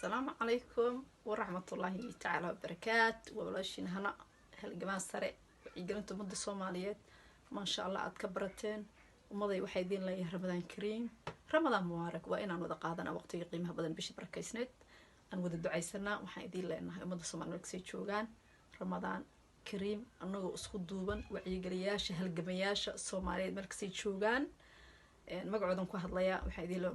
السلام عليكم ورحمة الله تعالى وبركاته. وبلاشين هنا هالجماعة سريع يقولون مدة الصوماليات ما شاء الله أتكبرتين ومضي وحيدين لي رمضان كريم رمضان مبارك وإن أنا قاعدنا وقت يقيمها بدن بيش بركيسنت أنا ود الدعاء سنة وحيدين لأنها مدة الصومال مكسي شوغان رمضان كريم أنا أسخد دوبا وعيقلياش هالجمياش الصوماليات مكسي شوغان magacoodan ku hadlaya waxa idin loo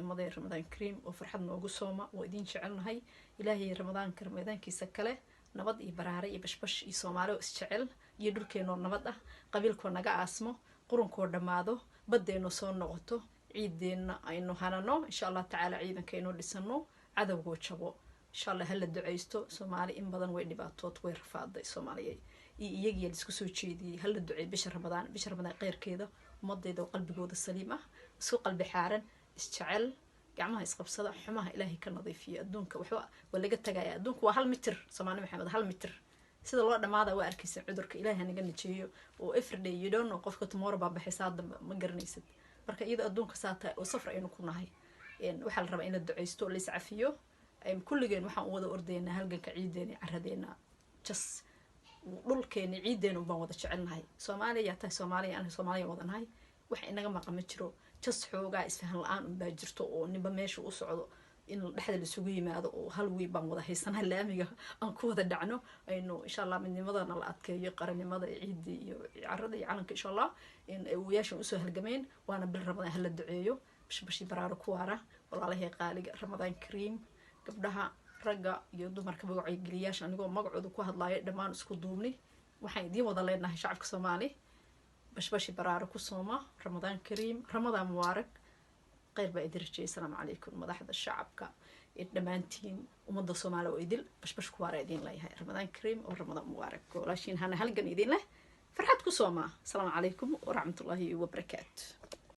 maday Ramadan Kareem oo farxad noogu sooma oo idin jecelnahay Ilaahay Ramadaankiisa kale nabad iyo baraare iyo bashbash iyo Soomaali is jecel iyo dhulkeeno nabad ah qabiilkoo naga aasmo qurunkoo dhamaado badeeno soo noqoto ciideena aynu hanano insha Allah taala ciidankeeno dhisano cadawgo jabo insha Allah hal duceysto Soomaali in badan way dhibaatood way rafaaday Soomaaliyeed iyagii isku soo jeediyay hal ducey bisha Ramadaan qeyrkeeda مضيدو قلبي جود السليمة سو قلبي حارن استعل جمعها يسقبصدا حماها إلهي كنظيفية أدونك وحوا ولا جت جاي أدونك وهل متر سمعني محمد هل متر سيد الله ده ما هذا وأركيس عذرك إلهي هنجني شيء وإفرد يدون وقفك تمر بحساد مجرنيسد بركة إذا أدونك ساعة وصفر إنه كنا هاي إن وحال ربعين الدعيستو اللي سعفيه كل جين وحنا وذا أردينا هل جن كعيدين عردينا جس dhul keeni ciideen u baan wada jecelnahay Soomaaliya taa Soomaaliya aan Soomaaliya wadanahay wax inaga maqan ma jiro jas xoogaa isfahan la'aan u baa jirto oo ninba meesha u socdo in dhaxda la isugu yimaado oo hal wiil baan wada haysanahay laamiga aan ku wada dhacno aynu insha Allah midnimadana la adkeeyo qaranimada ciidii iyo carrada iyo calanka insha Allah in weeyashan u soo halgameen waana bil Ramadaan hal la duceeyo bishii baraaro ku waara walaalahay qaaliga Ramadaan Kareem gabdhaha ragga iyo dumarka magacay galiyaasha anigoo magacooda ku hadlaaya dhamaan isku duubni waxaan idin wada leenahay shacabka Soomaali bashbashi baraaro ku sooma Ramadan Kareem Ramadan mubaarak qeyr baa idin rajay assalaamu calaykum madaxda shacabka dhamaantiin ummadda Soomaali oo idil bashbash ku waara idin leeyahay Ramadan Kareem oo Ramadan mubaarak walaashin hana halgan idin leh farxad ku sooma assalaamu calaykum wa rahmatullahi wa barakaatuh